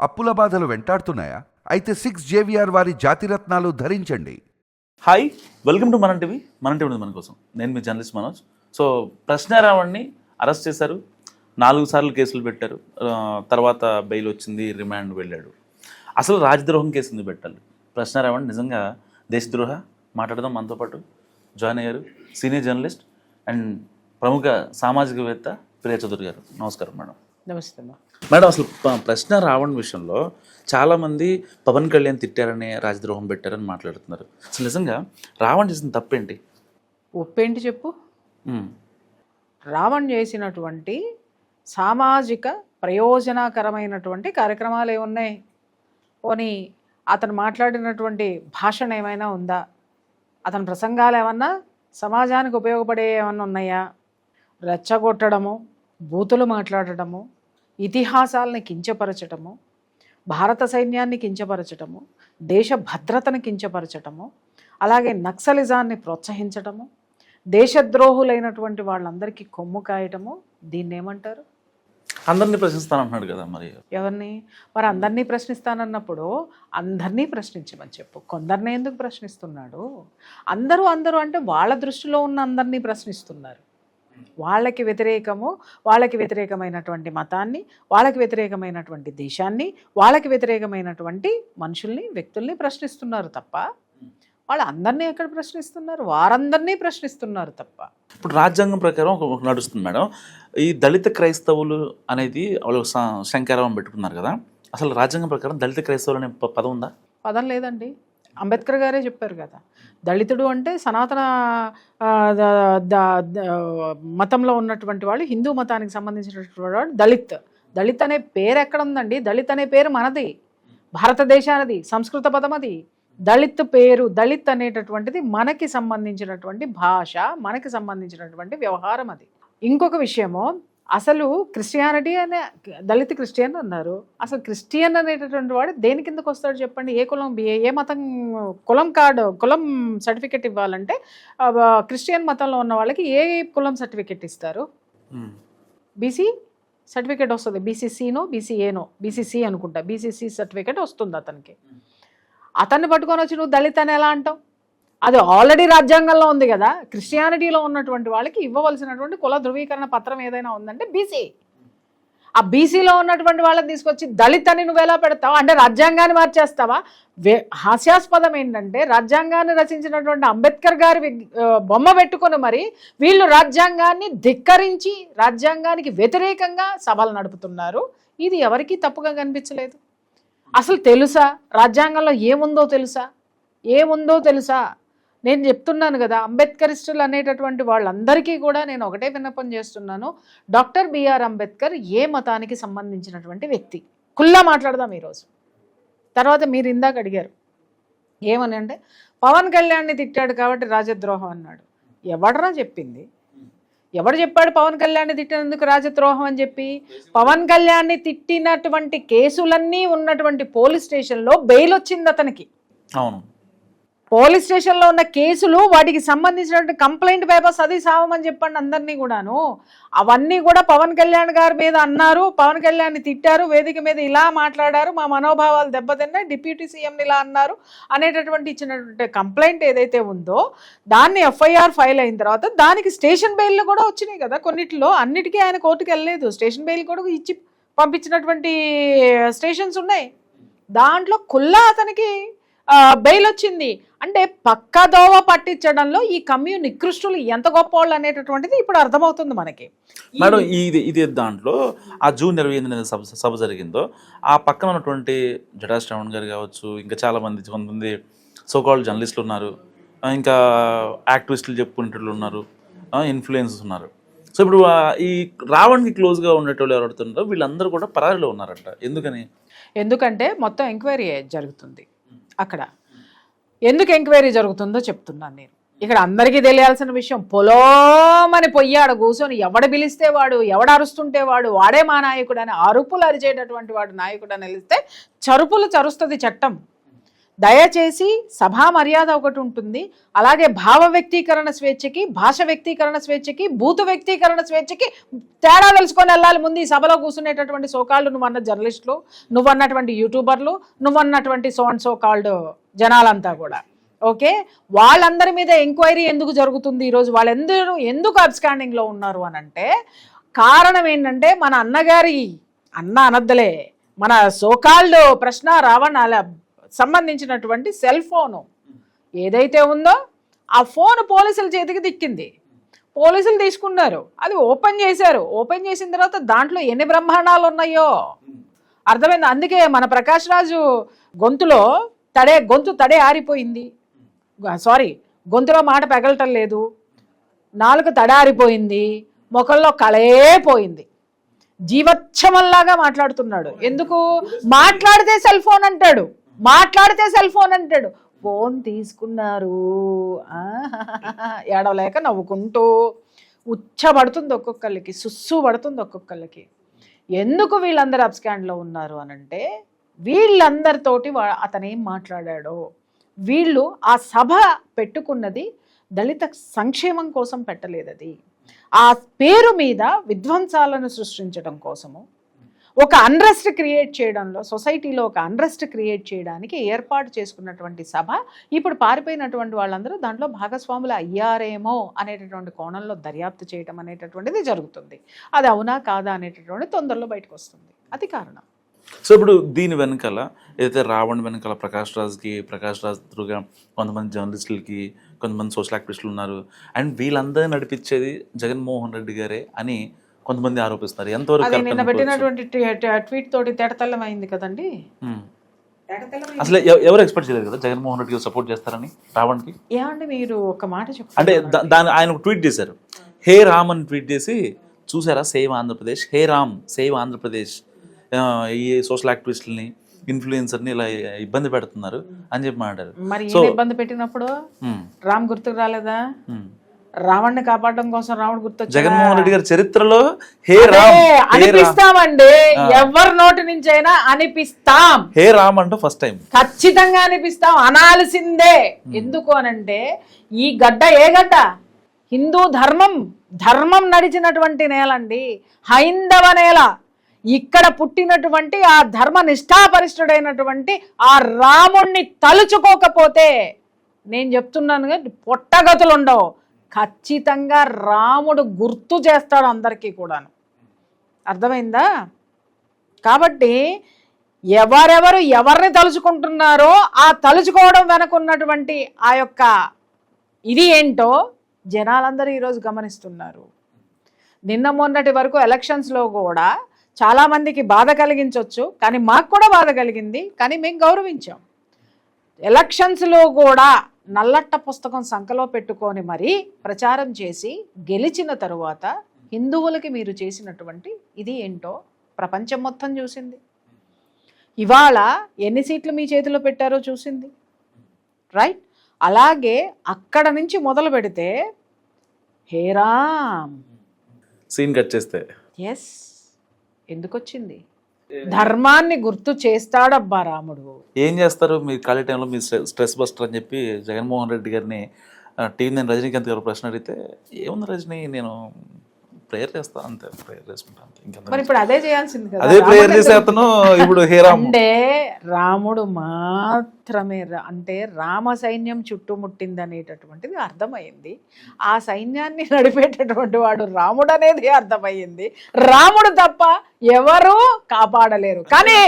అప్పుల బాధలు వెంటాడుతున్నాయా? అయితే 6 JVR వారి జాతిరత్నాలు ధరించండి. హాయ్, వెల్కమ్ టు మన టీవీ. మన టీవీ మన కోసం నేను మీ జర్నలిస్ట్ మనోజ్. సో ప్రశ్నారావణ్ని అరెస్ట్ చేశారు, 4 సార్లు కేసులు పెట్టారు, తర్వాత బెయిల్ వచ్చింది, రిమాండ్ వెళ్ళాడు. అసలు రాజద్రోహం కేసు ఎందుకు పెట్టాలి? ప్రశ్నారావణ్ నిజంగా దేశద్రోహ? మాట్లాడదాం. మనతో పాటు జాయిన్ అయ్యారు సీనియర్ జర్నలిస్ట్ అండ్ ప్రముఖ సామాజికవేత్త ప్రియా చౌదరి గారు. నమస్కారం మేడం. నమస్తే మేడం, అసలు ప్రశ్నారావణ్ విషయంలో చాలామంది పవన్ కళ్యాణ్ తిట్టారని రాజద్రోహం పెట్టారని మాట్లాడుతున్నారు. అసలు నిజంగా రావణ్ చేసిన తప్పేంటి? ఉప్పేంటి చెప్పు. రావణ్ చేసినటువంటి సామాజిక ప్రయోజనకరమైనటువంటి కార్యక్రమాలు ఏమున్నాయి? పోనీ అతను మాట్లాడినటువంటి భాషణ ఏమైనా ఉందా? అతని ప్రసంగాలు ఏమన్నా సమాజానికి ఉపయోగపడే ఏమన్నా ఉన్నాయా? రెచ్చగొట్టడము, బూతులు మాట్లాడటము, ఇతిహాసాలని కించపరచటము, భారత సైన్యాన్ని కించపరచటము, దేశ భద్రతను కించపరచటము, అలాగే నక్సలిజాన్ని ప్రోత్సహించటము, దేశద్రోహులైనటువంటి వాళ్ళందరికీ కొమ్ము కాయటము, దీన్ని ఏమంటారు? అందరినీ ప్రశ్నిస్తానంటున్నాడు కదా. మరి ఎవరిని? మరి అందరినీ ప్రశ్నిస్తానన్నప్పుడు అందరినీ ప్రశ్నించమని చెప్పు. కొందరిని ఎందుకు ప్రశ్నిస్తున్నాడు? అందరూ అంటే వాళ్ళ దృష్టిలో ఉన్న అందరినీ ప్రశ్నిస్తున్నారు. వాళ్ళకి వ్యతిరేకమైనటువంటి మతాన్ని, వాళ్ళకి వ్యతిరేకమైనటువంటి దేశాన్ని, వాళ్ళకి వ్యతిరేకమైనటువంటి మనుషుల్ని, వ్యక్తుల్ని ప్రశ్నిస్తున్నారు తప్ప వాళ్ళు అందరినీ ఎక్కడ ప్రశ్నిస్తున్నారు? వారందరినీ ప్రశ్నిస్తున్నారు తప్ప. ఇప్పుడు రాజ్యాంగం ప్రకారం ఒక నడుస్తుంది మేడం. ఈ దళిత క్రైస్తవులు అనేది వాళ్ళు శంకారావం పెట్టుకున్నారు కదా. అసలు రాజ్యాంగం ప్రకారం దళిత క్రైస్తవులు అనే పదం ఉందా? పదం లేదండి. అంబేద్కర్ గారే చెప్పారు కదా, దళితుడు అంటే సనాతన మతంలో ఉన్నటువంటి వాళ్ళు, హిందూ మతానికి సంబంధించినటువంటి వాడు దళిత్. దళిత్ అనే పేరు ఎక్కడ ఉందండి? దళిత్ అనే పేరు మనది, భారతదేశానిది, సంస్కృత పదం అది. దళిత్ పేరు, దళిత్ అనేటటువంటిది మనకి సంబంధించినటువంటి భాష, మనకి సంబంధించినటువంటి వ్యవహారం అది. ఇంకొక విషయము, అసలు క్రిస్టియానిటీ అనే దళిత్ క్రిస్టియన్ అన్నారు. అసలు క్రిస్టియన్ అనేటటువంటి వాడు దేని కిందకు వస్తాడు చెప్పండి? ఏ కులం, ఏ మతం? కులం సర్టిఫికెట్ ఇవ్వాలంటే క్రిస్టియన్ మతంలో ఉన్న వాళ్ళకి ఏ కులం సర్టిఫికెట్ ఇస్తారు? బీసీ సర్టిఫికెట్ వస్తుంది. బీసీసీ అనుకుంటా, బీసీసీ సర్టిఫికెట్ వస్తుంది అతనికి. అతన్ని పట్టుకొని వచ్చి నువ్వు దళిత్ అని ఎలా అంటావు? అది ఆల్రెడీ రాజ్యాంగంలో ఉంది కదా. క్రిస్టియానిటీలో ఉన్నటువంటి వాళ్ళకి ఇవ్వవలసినటువంటి కుల ధృవీకరణ పత్రం ఏదైనా ఉందంటే బీసీ. ఆ బీసీలో ఉన్నటువంటి వాళ్ళని తీసుకొచ్చి దళిత్ అని నువ్వు ఎలా పెడతావు? అంటే రాజ్యాంగాన్ని మార్చేస్తావా? హాస్యాస్పదం ఏంటంటే, రాజ్యాంగాన్ని రచించినటువంటి అంబేద్కర్ గారి బొమ్మ పెట్టుకొని మరి వీళ్ళు రాజ్యాంగాన్ని ధిక్కరించి రాజ్యాంగానికి వ్యతిరేకంగా సభలు నడుపుతున్నారు. ఇది ఎవరికీ తప్పుగా కనిపించలేదు. అసలు తెలుసా రాజ్యాంగంలో ఏముందో తెలుసా? నేను చెప్తున్నాను కదా, అంబేద్కరిస్టులు అనేటటువంటి వాళ్ళందరికీ కూడా నేను ఒకటే విన్నపం చేస్తున్నాను. డాక్టర్ బిఆర్ అంబేద్కర్ ఏ మతానికి సంబంధించినటువంటి వ్యక్తి? కుల్లా మాట్లాడదాం ఈరోజు. తర్వాత మీరు ఇందాక అడిగారు ఏమని అంటే, పవన్ కళ్యాణ్ని తిట్టాడు కాబట్టి రాజద్రోహం అన్నాడు. ఎవడరా చెప్పింది? ఎవడు చెప్పాడు పవన్ కళ్యాణ్ని తిట్టినందుకు రాజద్రోహం అని చెప్పి? పవన్ కళ్యాణ్ని తిట్టినటువంటి కేసులన్నీ ఉన్నటువంటి పోలీస్ స్టేషన్లో బెయిల్ వచ్చింది అతనికి. అవును, పోలీస్ స్టేషన్లో ఉన్న కేసులు, వాటికి సంబంధించినటువంటి కంప్లైంట్ పేపర్స్ అది సావమని చెప్పండి అందరినీ కూడాను. అవన్నీ కూడా పవన్ కళ్యాణ్ గారి మీద అన్నారు, పవన్ కళ్యాణ్ని తిట్టారు, వేదిక మీద ఇలా మాట్లాడారు, మా మనోభావాలు దెబ్బతిన్నాయి, డిప్యూటీ సీఎంని ఇలా అన్నారు అనేటటువంటి ఇచ్చినటువంటి కంప్లైంట్ ఏదైతే ఉందో దాన్ని ఎఫ్ఐఆర్ ఫైల్ అయిన తర్వాత దానికి స్టేషన్ బెయిల్లు కూడా వచ్చినాయి కదా. కొన్నిటిలో, అన్నిటికీ ఆయన కోర్టుకు వెళ్ళలేదు, స్టేషన్ బెయిల్ కూడా ఇచ్చి పంపించినటువంటి స్టేషన్స్ ఉన్నాయి. దాంట్లో కుల్లా అతనికి బెయిల్ వచ్చింది. అంటే పక్కదోవ పట్టించడంలో ఈ నికృష్టులు ఎంత గొప్పవాళ్ళు అనేటటువంటిది ఇప్పుడు అర్థమవుతుంది మనకి. మేడం, ఇది దాంట్లో ఆ జూన్ 28 సభ జరిగిందో ఆ పక్కన ఉన్నటువంటి జటా శ్రవణ్ గారు కావచ్చు, ఇంకా చాలామంది కొంతమంది సోకాల్డ్ జర్నలిస్టులు ఉన్నారు, ఇంకా యాక్టివిస్టులు చెప్పుకునేటోళ్ళు ఉన్నారు, ఇన్ఫ్లుయెన్సర్స్ ఉన్నారు. సో ఇప్పుడు ఈ రావణ్కి క్లోజ్గా ఉండేటోళ్ళు ఎవరు అడుగుతున్నారో వీళ్ళందరూ కూడా పరారీలో ఉన్నారట. ఎందుకంటే మొత్తం ఎంక్వైరీ జరుగుతుంది అక్కడ. ఎందుకు ఎంక్వైరీ జరుగుతుందో చెప్తున్నాను నేను. ఇక్కడ అందరికీ తెలియాల్సిన విషయం, పొలోమని పొయ్యాడు కూర్చొని ఎవడ పిలిస్తే వాడు, ఎవడ అరుస్తుంటే వాడే మా నాయకుడు అని అరుపులు అరిచేటటువంటి వాడు నాయకుడు అని వెళ్తే చరుపులు చరుస్తుంది చట్టం. దయచేసి సభా మర్యాద ఒకటి ఉంటుంది, అలాగే భావ వ్యక్తీకరణ స్వేచ్ఛకి, భాష వ్యక్తీకరణ స్వేచ్ఛకి, బూతు వ్యక్తీకరణ స్వేచ్ఛకి తేడా తెలుసుకొని వెళ్ళాలి. ముందు ఈ సభలో కూర్చునేటటువంటి సోకాళ్ళు నువ్వన్న జర్నలిస్టులు, నువ్వన్నటువంటి యూట్యూబర్లు, నువ్వన్నటువంటి సో అండ్ సో కాల్డ్ జనాలంతా కూడా ఓకే. వాళ్ళందరి మీద ఎంక్వైరీ ఎందుకు జరుగుతుంది ఈరోజు, వాళ్ళందరూ ఎందుకు అబ్స్కాండింగ్లో ఉన్నారు అని అంటే కారణం ఏంటంటే మన అన్నగారి అనద్దలే మన సోకాల్డ్ ప్రశ్న రావణ సంబంధించినటువంటి సెల్ ఫోను ఏదైతే ఉందో ఆ ఫోన్ పోలీసుల చేతికి దిక్కింది. పోలీసులు తీసుకున్నారు, అది ఓపెన్ చేశారు. ఓపెన్ చేసిన తర్వాత దాంట్లో ఎన్ని బ్రహ్మాండాలు ఉన్నాయో అర్థమైంది. అందుకే మన ప్రకాష్ రాజు గొంతు తడే ఆరిపోయింది, సారీ గొంతులో మాట పెగలటం లేదు, నాలుక తడారిపోయింది, ముఖంలో కళే పోయింది, జీవచ్ఛమంలాగా మాట్లాడుతున్నాడు. ఎందుకు మాట్లాడితే సెల్ ఫోన్ అంటాడు, మాట్లాడితే సెల్ ఫోన్ అంటాడు. ఫోన్ తీసుకున్నారు ఏడవలేక నవ్వుకుంటూ ఉచ్చబడుతుంది ఒక్కొక్కళ్ళకి, సుస్సు పడుతుంది ఒక్కొక్కళ్ళకి. ఎందుకు వీళ్ళందరూ అబ్స్కాండ్లో ఉన్నారు అనంటే వీళ్ళందరితోటి అతనేం మాట్లాడాడో, వీళ్ళు ఆ సభ పెట్టుకున్నది దళిత సంక్షేమం కోసం పెట్టలేదు, అది ఆ పేరు మీద విధ్వంసాలను సృష్టించడం కోసము, ఒక అన్రెస్ట్ క్రియేట్ చేయడంలో, సొసైటీలో ఒక అన్రెస్ట్ క్రియేట్ చేయడానికి ఏర్పాటు చేసుకున్నటువంటి సభ ఇప్పుడు పారిపోయినటువంటి వాళ్ళందరూ దాంట్లో భాగస్వాములు అయ్యారేమో అనేటటువంటి కోణంలో దర్యాప్తు చేయడం అనేటటువంటిది జరుగుతుంది. అది అవునా కాదా అనేటటువంటి తొందరలో బయటకు వస్తుంది, అది కారణం. సో ఇప్పుడు దీని వెనకాల ఏదైతే రావణ్ వెనకాల ప్రకాష్ రాజ్ త్రూగా కొంతమంది జర్నలిస్టులకి, కొంతమంది సోషల్ యాక్టివిస్టులు ఉన్నారు, అండ్ వీళ్ళందరినీ నడిపించేది జగన్మోహన్ రెడ్డి గారే అని కొంతమంది ఆరోపిస్తారు. ఎంతవరకు నిన్న పెట్టినటువంటి ట్వీట్ తోటి తేటతెల్లమైంది కదండి. అసలు ఎవరు ఎక్స్పెక్ట్ చేయలేదు కదా జగన్మోహన్ రెడ్డి గారు సపోర్ట్ చేస్తారని రావణ్కి. ఏమండి మీరు ఒక మాట చెప్పండి. అంటే దాని ఆయన ట్వీట్ చేశారు, హే రామ్ అని ట్వీట్ చేసి, చూసారా సేవ్ ఆంధ్రప్రదేశ్, హే రామ్ సేవ్ ఆంధ్రప్రదేశ్, ఈ సోషల్ యాక్టివిస్టులని ఇన్ఫ్లుయెన్సర్ని ఇలా ఇబ్బంది పెడుతున్నారు అని చెప్పి మాట్లాడారు. మరి ఇబ్బంది పెట్టినప్పుడు రామ్ గుర్తుకు రాలేదా? రావణ్ణి కాపాడడం కోసం రాముడు గుర్తొచ్చాడు. జగన్మోహన్ రెడ్డి గారి చరిత్రలో హే రామ్ అనిపిస్తామండి, ఎవరి నోటి నుంచి అయినా అనిపిస్తాం. హే రామ్ అంటూ ఫస్ట్ టైం ఖచ్చితంగా అనిపిస్తాం, అనాల్సిందే. ఎందుకు అనంటే ఈ గడ్డ ఏ గడ్డ? హిందూ ధర్మం నడిచినటువంటి నేల అండి, హైందవ నేల. ఇక్కడ పుట్టినటువంటి ఆ ధర్మ నిష్ఠాపరిష్ఠుడైనటువంటి ఆ రాముణ్ణి తలుచుకోకపోతే నేను చెప్తున్నాను పొట్టగతులు ఉండవు. ఖచ్చితంగా రాముడు గుర్తు చేస్తాడు అందరికీ కూడాను, అర్థమైందా? కాబట్టి ఎవరెవరు ఎవరిని తలుచుకుంటున్నారో ఆ తలుచుకోవడం వెనకున్నటువంటి ఆ యొక్క ఇది ఏంటో జనాలందరూ ఈరోజు గమనిస్తున్నారు. నిన్న మొన్నటి వరకు ఎలక్షన్స్లో కూడా చాలామందికి బాధ కలిగించవచ్చు, కానీ మాకు కూడా బాధ కలిగింది, కానీ మేము గౌరవించాం. ఎలక్షన్స్లో కూడా నల్లట్ట పుస్తకం సంకలో పెట్టుకొని మరీ ప్రచారం చేసి గెలిచిన తరువాత హిందువులకి మీరు చేసినటువంటి ఇది ఏంటో ప్రపంచం మొత్తం చూసింది. ఇవాళ ఎన్ని సీట్లు మీ చేతిలో పెట్టారో చూసింది, రైట్? అలాగే అక్కడ నుంచి మొదలు పెడితే హే రామ్ సీన్ కట్ చేస్తే ఎస్ ఎందుకు వచ్చింది? ధర్మాన్ని గుర్తు చేస్తాడబ్బా రాముడు. ఏం చేస్తారు మీ ఖాళీ టైంలో? మీ స్ట్రెస్ బస్టర్ అని చెప్పి జగన్మోహన్ రెడ్డి గారిని టీవీ నేను రజనీకాంత్ గారు ప్రశ్న అడిగితే, ఏముంది రజనీ, నేను ప్రేయర్ చేస్తా అంతే, ప్రేయర్ చేసుకుంటాను. మరి ఇప్పుడు అదే చేయాల్సింది కదా, అదే ప్రేయర్ చేసే అతను ఇప్పుడు హే రామ్ అంటే రాముడు మాత్రమే, అంటే రామ సైన్యం చుట్టుముట్టింది అనేటటువంటిది అర్థమైంది. ఆ సైన్యాన్ని నడిపేటటువంటి వాడు రాముడు అనేది అర్థమయ్యింది. రాముడు తప్ప ఎవరు కాపాడలేరు, కానీ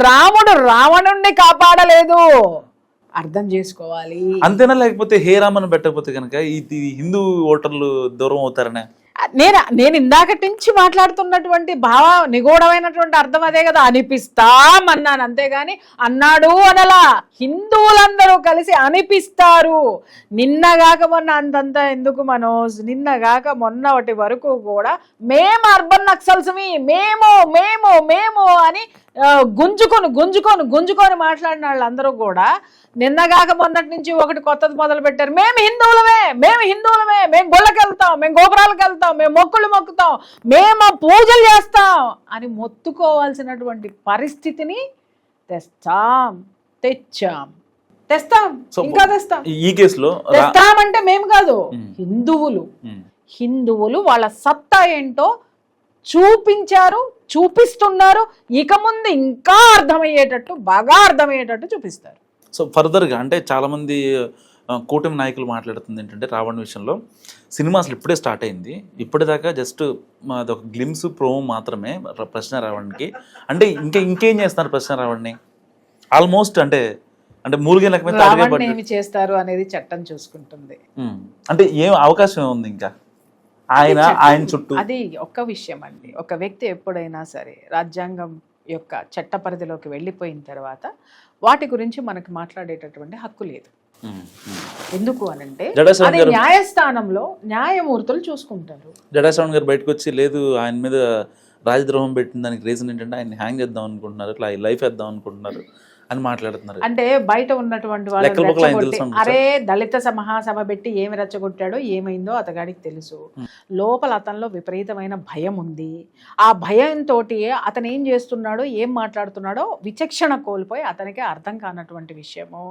రాముడు రావణుణ్ణి కాపాడలేదు, అర్థం చేసుకోవాలి. అంతేనా? లేకపోతే హే రామ్ అని పెట్టకపోతే కనుక ఇది హిందూ ఓటర్లు దూరం అవుతారనే నేను ఇందాకటి నుంచి మాట్లాడుతున్నటువంటి నిగూఢమైనటువంటి అర్థం అదే కదా, అనిపిస్తామన్నాను, అంతేగాని అన్నాడు అనలా. హిందువులందరూ కలిసి అనిపిస్తారు. నిన్నగాక మొన్న అంతంతా ఎందుకు మనోజ్, నిన్నగాక మొన్నటి వరకు కూడా మేము అర్బన్ నక్సల్స్మి, మేము మేము మేము అని గుంజుకొని మాట్లాడిన వాళ్ళందరూ కూడా నిన్నగాక మొన్నటి నుంచి ఒకటి కొత్తది మొదలు పెట్టారు. మేము హిందువులమే, మేము గుళ్ళకి వెళ్తాం, మేము గోపురాలకు వెళ్తాం, మేము మొక్కులు మొక్కుతాం, మేము పూజలు చేస్తాం అని మొత్తుకోవాల్సినటువంటి పరిస్థితిని తెచ్చాం. తెస్తాం, So, ఇంకా తెస్తాం. ఈ కేసులో తెస్తామంటే మేము కాదు, హిందువులు వాళ్ళ సత్తా ఏంటో చూపించారు, చూపిస్తున్నారు. ఇక ముందు ఇంకా అర్థమయ్యేటట్టు, బాగా అర్థమయ్యేటట్టు చూపిస్తారు. సో ఫర్దర్గా అంటే చాలామంది కూటమి నాయకులు మాట్లాడుతుంది ఏంటంటే రావణ్ విషయంలో సినిమా అసలు ఇప్పుడే స్టార్ట్ అయింది, ఇప్పటిదాకా జస్ట్ అదొక గ్లిమ్స్ ప్రోమో మాత్రమే ప్రశ్న రావణ్కి. అంటే ఇంకేం చేస్తున్నారు ప్రశ్న రావణ్ని? ఆల్మోస్ట్ అంటే మూలిగే రావణ్ ఏమి చేస్తారు అనేది చట్టం చూసుకుంటుంది. అంటే ఏం అవకాశం ఉంది ఇంకా ఆయన చుట్టూ? అది ఒక్క విషయం అండి. ఒక వ్యక్తి ఎప్పుడైనా సరే రాజ్యాంగం యొక్క చట్ట పరిధిలోకి వెళ్ళిపోయిన తర్వాత వాటి గురించి మనకు మాట్లాడేటటువంటి హక్కు లేదు. ఎందుకు అనంటే అది న్యాయస్థానంలో న్యాయమూర్తులు చూసుకుంటారు. జడాశ్రవణ్ గారు బయటకు వచ్చి లేదు ఆయన మీద రాజద్రోహం పెట్టిన దానికి రీజన్ ఏంటంటే ఆయన హ్యాంగ్ చేద్దాం అనుకుంటున్నారు, ఇట్లా లైఫ్ వేద్దాం అనుకుంటున్నారు అని మాట్లాడుతున్నారు. అంటే బయట ఉన్నటువంటి వాళ్ళు అరే దళిత మహాసభ పెట్టి ఏమి రెచ్చగొట్టాడో ఏమైందో అతగాడికి తెలుసు. లోపల అతనిలో విపరీతమైన భయం ఉంది. ఆ భయంతో అతను ఏం చేస్తున్నాడో ఏం మాట్లాడుతున్నాడో విచక్షణ కోల్పోయి అతనికి అర్థం కానటువంటి విషయము.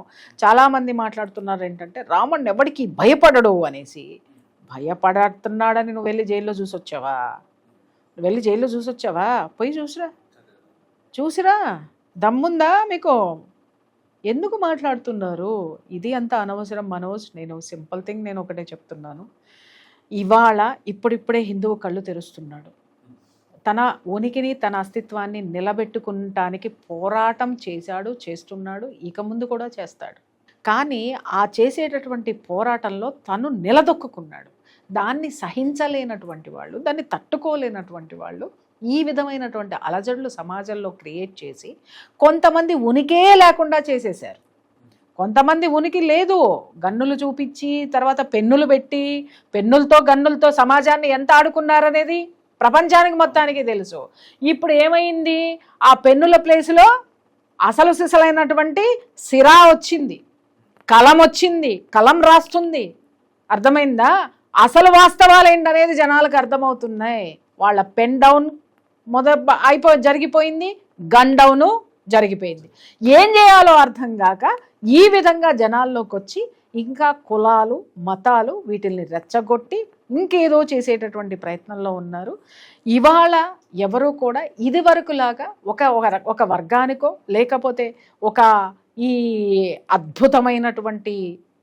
చాలామంది మాట్లాడుతున్నారు ఏంటంటే రావణ్ ఎవడికి భయపడడు అనేసి. భయపడుతున్నాడని నువ్వు వెళ్ళి జైల్లో చూసొచ్చావా? పోయి చూసిరా దమ్ముందా మీకు? ఎందుకు మాట్లాడుతున్నారు? ఇది అంత అనవసరం మనోజ్. నేను సింపుల్ థింగ్ నేను ఒకటే చెప్తున్నాను. ఇవాళ ఇప్పుడిప్పుడే హిందువు కళ్ళు తెరుస్తున్నాడు. తన ఉనికిని తన అస్తిత్వాన్ని నిలబెట్టుకుంటానికి పోరాటం చేస్తున్నాడు, ఇక ముందు కూడా చేస్తాడు. కానీ ఆ చేసేటటువంటి పోరాటంలో తను నిలదొక్కున్నాడు. దాన్ని సహించలేనటువంటి వాళ్ళు, దాన్ని తట్టుకోలేనటువంటి వాళ్ళు ఈ విధమైనటువంటి అలజడులు సమాజంలో క్రియేట్ చేసి కొంతమంది ఉనికే లేకుండా చేసేశారు. కొంతమంది ఉనికి లేదు, గన్నులు చూపించి తర్వాత పెన్నులు పెట్టి గన్నులతో సమాజాన్ని ఎంత ఆడుకున్నారనేది ప్రపంచానికి మొత్తానికి తెలుసు. ఇప్పుడు ఏమైంది? ఆ పెన్నుల ప్లేస్లో అసలు సిసలైనటువంటి సిరా వచ్చింది, కలం వచ్చింది, కలం రాస్తుంది. అర్థమైందా? అసలు వాస్తవాలు ఏంటనేది జనాలకు అర్థమవుతున్నాయి. వాళ్ళ పెన్ డౌన్ జరిగిపోయింది, గన్ డౌను జరిగిపోయింది. ఏం చేయాలో అర్థం కాక ఈ విధంగా జనాల్లోకి వచ్చి ఇంకా కులాలు మతాలు వీటిల్ని రెచ్చగొట్టి ఇంకేదో చేసేటటువంటి ప్రయత్నంలో ఉన్నారు. ఇవాళ ఎవరు కూడా ఇది వరకులాగా ఒక వర్గానికో లేకపోతే ఒక ఈ అద్భుతమైనటువంటి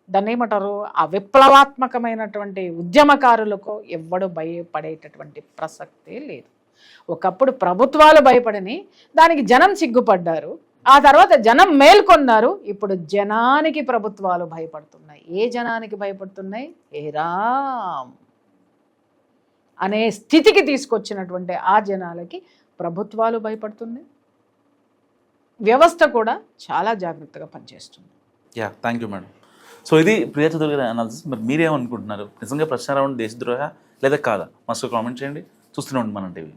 దాన్ని ఏమంటారు ఆ విప్లవాత్మకమైనటువంటి ఉద్యమకారులకో ఎవ్వడు భయపడేటటువంటి ప్రసక్తే లేదు. ఒకప్పుడు ప్రభుత్వాలు భయపడని దానికి జనం సిగ్గుపడ్డారు, ఆ తర్వాత జనం మేల్కొన్నారు. ఇప్పుడు జనానికి ప్రభుత్వాలు భయపడుతున్నాయి. ఏ జనానికి భయపడుతున్నాయి? ఏ రామ్ అనే స్థితికి తీసుకొచ్చినటువంటి ఆ జనాలకి ప్రభుత్వాలు భయపడుతున్నాయి. వ్యవస్థ కూడా చాలా జాగ్రత్తగా పనిచేస్తుంది. Thank you madam. సో ఇది ప్రియా చౌదరి గారి అనాలిసిస్. మరి మీరేమనుకుంటున్నారు? నిజంగా ప్రశ్న రావణ్ దేశద్రోహ లేదా కాదా? మస్తు కామెంట్ చేయండి. చూస్తూనే ఉండి మన టీవీ.